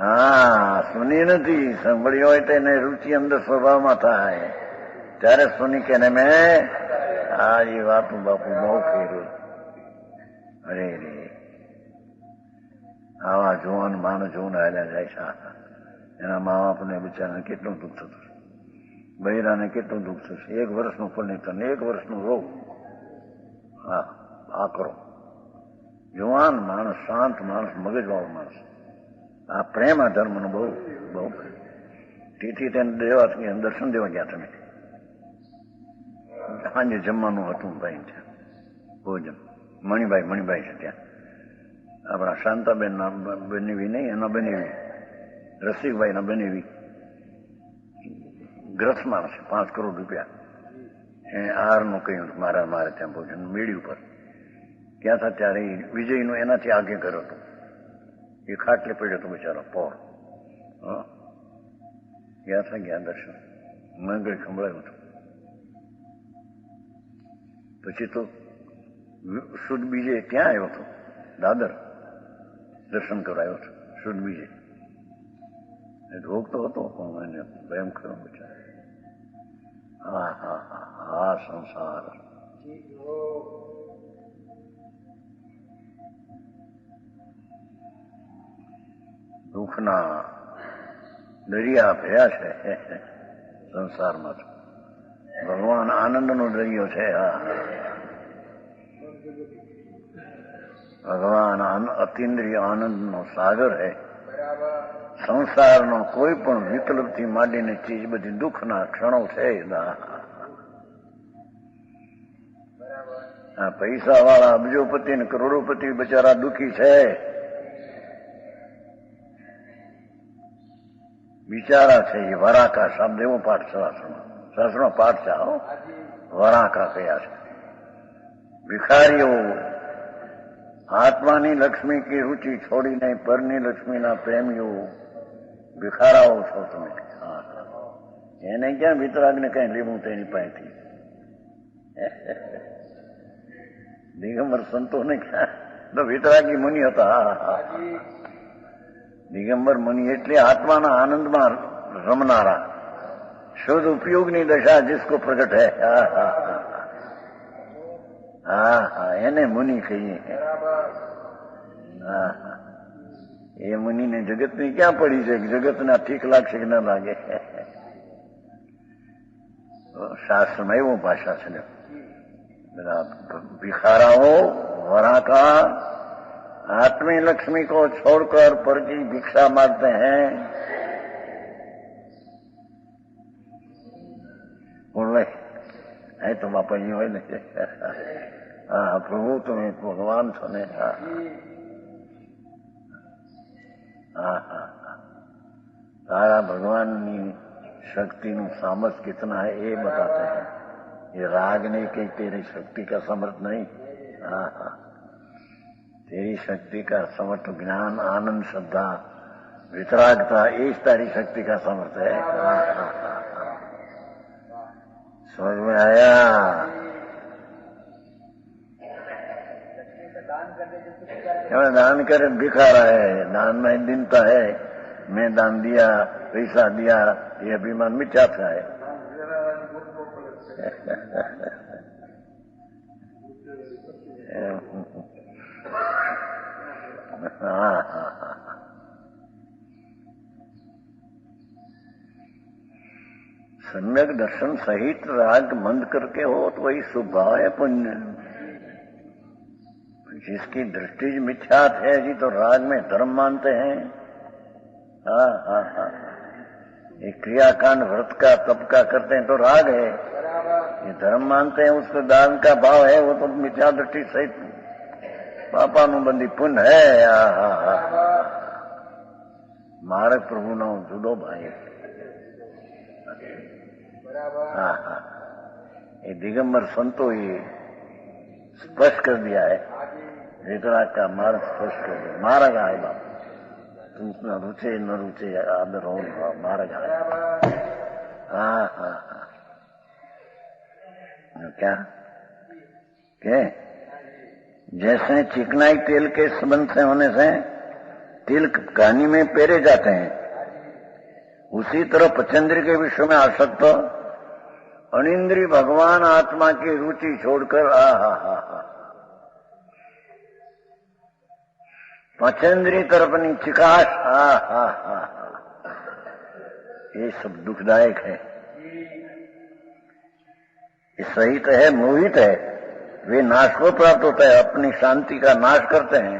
S1: હા, સુની નથી, સાંભળી હોય તો એને રુચિ અંદર સ્વભાવમાં થાય ત્યારે સુની કે મેં આ એ વાતું બાપુ બહુ કર્યું. અરે રે, આવા જોવાનું માણસ જોવું હાલ્યા જાય છે. એના મા બાપને બિચારાને કેટલું દુઃખ થતું, બૈરાને કેટલું દુઃખ થશે. 1 વર્ષનું પુણ્યતન, 1 વર્ષનું રોગ. હા, આ કરો. જુવાન માણસ, શાંત માણસ, મગજવાળો માણસ. આ પ્રેમ આ ધર્મનો બહુ બહુ. તેથી તેને દેવા દર્શન દેવા ગયા તમે. સાંજે જમવાનું હતું ભાઈ ત્યાં ભોજન. મણિભાઈ છે ત્યાં. આપણા શાંતાબેન ના બનેવી નહીં, એના બનેવી રસિકભાઈ ના બનેવી ગ્રસ્ત માણસ, 5 કરોડ રૂપિયા એ આહારનું કહ્યું મારે ત્યાં ભોજન મેળી ઉપર. ક્યાં હતા ત્યારે વિજયનું એનાથી આગે કર્યો હતો. એ ખાટલે પડ્યો હતો બિચારો પોર. ગયા દર્શન મંગળ સંભળાયું હતું. પછી તો શુદ્ધ બીજે ક્યાં આવ્યો હતો, દાદર દર્શન કરાયો હતો. શુદ્ધ બીજે રોગતો હતો પણ એને ભયંકર બિચારો. હા હા હા હા, સંસાર દુઃખના દરિયા ભર્યા છે સંસારમાં. તો ભગવાન આનંદનો દરિયો છે. હા, ભગવાન અતિન્દ્રિય આનંદનો સાગર છે. સંસારનો કોઈ પણ વિકલ્પથી માંડીને ચીજ બધી દુઃખના ક્ષણો છે. આ પૈસા વાળા અબજોપતિ ને કરોડોપતિ બિચારા દુઃખી છે. બિચારા છે એ વરાકા શબ્દ એવો પાઠ શાસ્ત્રનો પાઠ છે. વરાકા કયા છે ભિખારીઓ. આત્માની લક્ષ્મી કી રુચિ છોડીને પરની લક્ષ્મીના પ્રેમીઓ ભિખારાઓ છો તમે. એને ક્યાં વિતરાગને કઈ લેવું તેની પાસેથી. દિગંબર સંતોને ક્યાં તો વિતરાગી મુનિ હતા. દિગંબર મુનિ એટલે આત્માના આનંદમાં રમનારા, શુદ્ધ ઉપયોગની દશા जिसको પ્રગટ હૈ. હા હા, એને મુનિ કહીએ. હા હા, એ મુનિને જગતની ક્યાં પડી છે? જગતના ઠીક લાગશે કે ના લાગે? શાસ્ત્રમાં એવું ભાષા છે. બધા ભિખારાઓ वराका आत्मी लक्ष्मी को छोड़कर पर की भिक्षा मांगते हैं। बोले है तो बापा ये हो नहीं। हाँ प्रभु तुम्हें भगवान सुने। हाँ हाँ हाँ तारा भगवान शक्ति नु सामर्थ कितना है ये बताते हैं। ये राग नहीं कि तेरी शक्ति का समर्थ नहीं। हाँ हाँ तेरी शक्ति का समर्थ ज्ञान आनंद श्रद्धा वितरागता ये तारी शक्ति का समर्थ है। हाँ हाँ हाँ समझ में आया। दान करे भिखारा है, दान में दीनता है। मैं दान दिया पैसा दिया ये अभिमान मिटाता है। सम्यक दर्शन सहित राग बंद करके हो तो वही शुभ भाव है पुण्य। जिसकी दृष्टि मिथ्यात है जी तो राग में धर्म मानते हैं। ये क्रियाकांड व्रत का तप का करते हैं तो राग है, ये धर्म मानते हैं उसको दान का भाव है, वो तो मिथ्या दृष्टि सहित पापानुबंधी पुण्य है। मारक प्रभु नो जुदो भाई। ये दिगंबर संतो ही स्पष्ट कर दिया है, वितराग का मार्ग स्पष्ट कर दिया। मार्ग आए बाप, तुम रुचे न रुचे आदर हो मार्ग आए। क्या जैसे चिकनाई तेल के संबंध से होने से तिल कहानी में पेरे जाते हैं, उसी तरह पचेंद्र के विषय में आसक्त अनिंद्री भगवान आत्मा की रुचि छोड़कर पचेंद्री तरफ नहीं चिकास, ये सब दुखदायक है। ये सहित है, मोहित है, वे नाश को प्राप्त होता है, अपनी शांति का नाश करते हैं।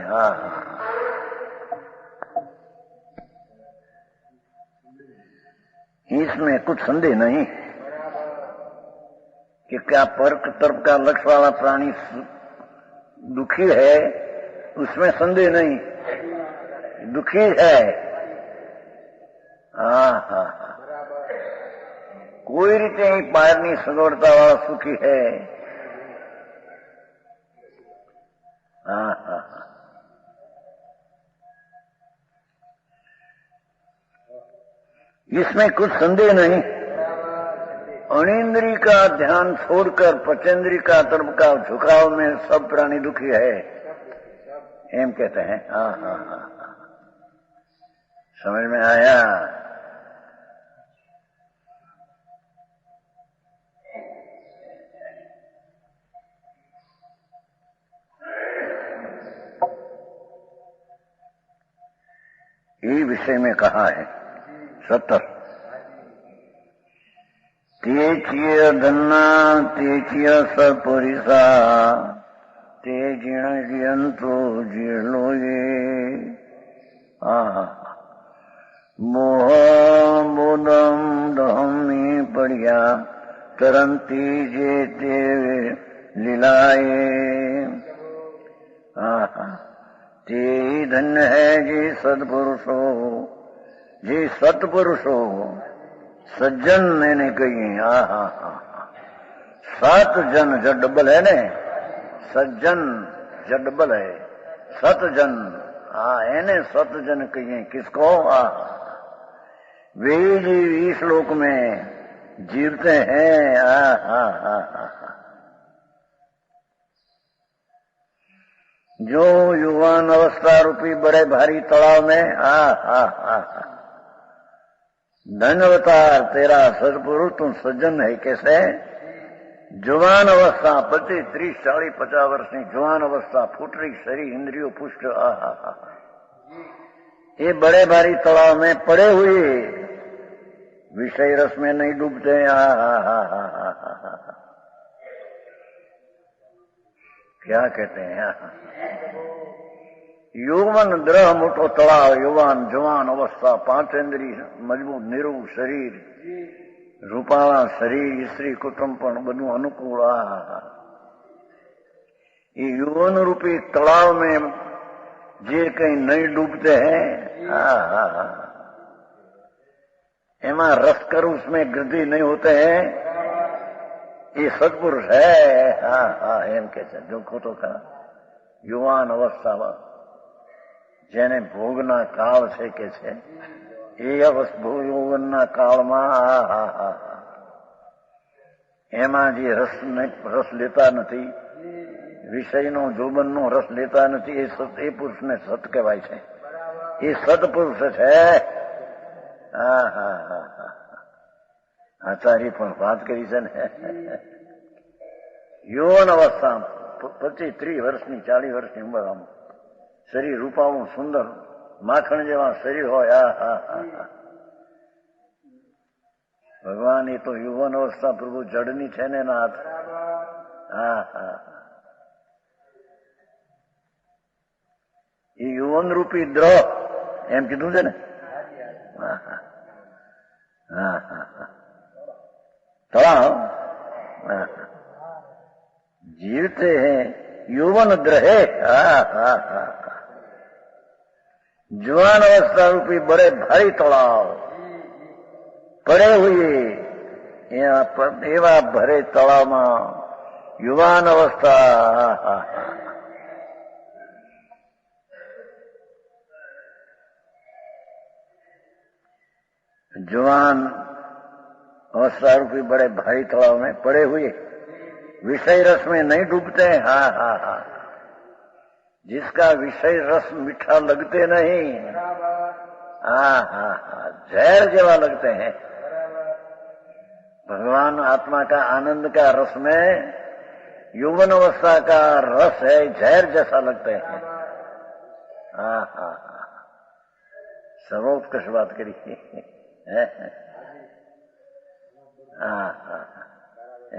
S1: इसमें कुछ संदेह नहीं कि क्या पर्क तर्क का लक्ष्य वाला प्राणी दुखी है, उसमें संदेह नहीं, दुखी है। कोई रीते ही पारनी सगवड़ता वाला सुखी है। इसमें कुछ संदेह नहीं। अनिंद्री का ध्यान छोड़कर पचेंद्री का तरफ का झुकाव में सब प्राणी दुखी है, एम कहते हैं। समझ में आया? ये विषय में कहा है 70। तेचिय धन्ना तेचिय सपुरिसा ते जीण जियंतो जीर्णो ये। मोह बोधम दहमी पड़िया तरंती जे ते लीलाए। ते धन्य है जी सत्पुरुषो, जी सत्पुरुषो सज्जन मैंने कही। सत जन जो डबल है ने, सज्जन जो डबल है, सत जन। एने सत जन कहिए किसको? वे जीव इस लोक में जीवते हैं। जो युवान अवस्था रूपी बड़े भारी तालाब में धन अवतार तेरा सदपुरुष तुम सज्जन है। कैसे? जुवान अवस्था 25, 30, 40, 50 वर्षની जुवान अवस्था, फूटरी शरीर, इंद्रियों पुष्ट, ये बड़े भारी तालाब में पड़े हुए विषय रस में नहीं डूबते। क्या कहते हैं? यौवन द्रह मोटो तलाव, युवान जुवान अवस्था, 5 इंद्रिय, मजबूत निरुग शरीर, रूपाला शरीर, स्त्री कुटुंब पण बधु अनुकूल। ये यौवन रूपी तालाव में जे कहीं नहीं डूबते हैं, एमा रस कर उसमें वृद्धि नहीं होते हैं, ये सत्पुरुष है। एम कैसे जो खोटो का युवान अवस्था जेने भोगना काल છે કે છે એ ભોગના કાળમાં એમાં જે રસ લેતા નથી, વિષયનો જોબનનો રસ લેતા નથી, એ પુરુષને સત કહેવાય છે। એ સત્પુરુષ છે। આચાર્ય પણ વાત કરી છે ને, યૌવન અવસ્થા 25-30 વર્ષની 40 વર્ષની ઉંમર, આમ શરીર રૂપાવું સુંદર માખણ જેવા શરીર હોય. ભગવાન એ તો યુવાન અવસ્થા પ્રભુ જડની છે ને નાથ. એ યુવાન રૂપી દ્રહ એમ કીધું છે ને. તળાવ जीवते हैं यौवन द्रहे. जवान अवस्था रूपी बड़े भारी तालाब पड़े हुए, एवा भरे तलावમાં युवान अवस्था. जवान अवस्था रूपी बड़े भारी तालाब में पड़े हुए, विषय रस में नहीं डूबते. जिसका विषय रस मीठा लगते नहीं, जहर जेवा लगते हैं. भगवान आत्मा का आनंद का रस में यौवन अवस्था का रस है, जहर जैसा लगते हैं. सर्वोत्कृष्ट बात करी.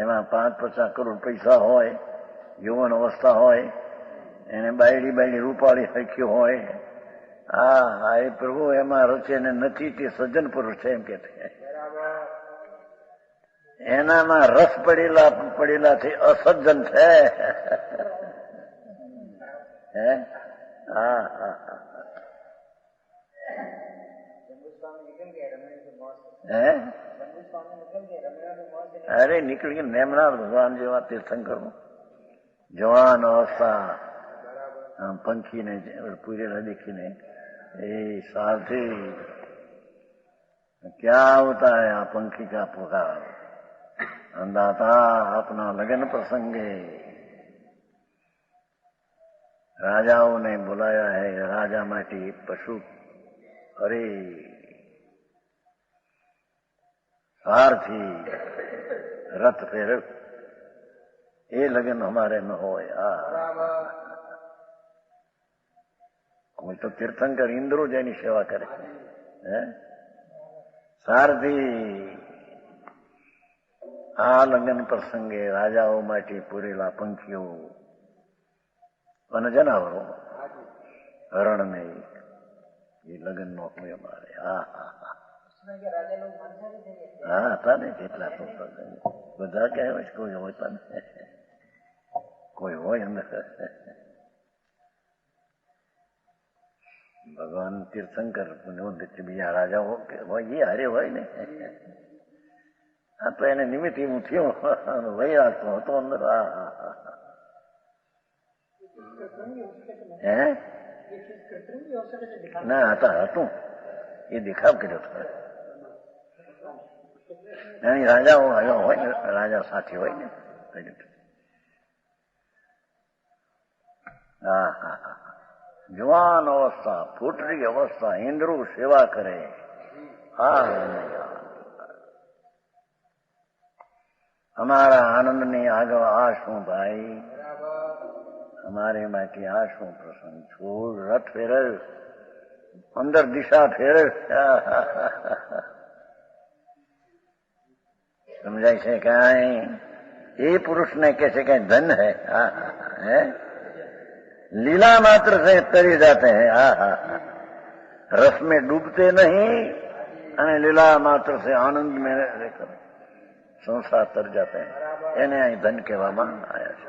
S1: એમાં 5-50 કરોડ પૈસા હોય, યૌવન અવસ્થા હોય, એને બાયડી રૂપાળી હરખ્યું હોય. એ પ્રભુ એમાં રચે ને નથી તે સજ્જન પુરુષ છે એમ કે એનામાં રસ પડેલાથી અસજ્જન છે. अरे निकल के नेमनाथ भगवान जेवा तीर्थंकर जवान अवस्था पंखी ने पूरेला देखी ने सारथी क्या होता है आ पंखी का पुकार. अंदाता अपना लगन प्रसंगे राजाओं ने बुलाया है. राजा माटी पशु अरे सारथी रथ फेर ये लगन हमारे में हो. कोई तो तीर्थंकर इंद्रो जैनी सेवा करे. सारथी आ लगन प्रसंगे राजाओं माटी पूरेला पंखीओ અને જનાવરો હરણ ને એ લગ્ન નો હોય અમારે. હતા ને કેટલા બધા કહેવાય, કોઈ હોતા ને કોઈ હોય અંદર. ભગવાન તીર્થંકર બીજા રાજા હોય એ હારે હોય ને. આ તો એને નિમિત્ત હું થયો વહી રાખતો હતો અંદર. ના હતું એ દેખાવ કર્યો હતો. રાજાઓ આવ્યા હોય ને, રાજા સાથે હોય ને. જવાન અવસ્થા, ફૂટરી અવસ્થા, ઇન્દ્રો સેવા કરે. અમારા આનંદની આગળ આ શું ભાઈ, અમારે માટે આ શું પ્રસંગ. છોડ રથ ફેરવ, અંદર દિશા ફેરવ. समझाई से कहीं ये पुरुष ने कैसे कहीं धन है. लीला मात्र से तरी जाते हैं. रस में डूबते नहीं અને લીલા માત્ર से आनंद में रहकर संसार तर जाते हैं. એને અહીં ધન કહેવામાં આવ્યા છે.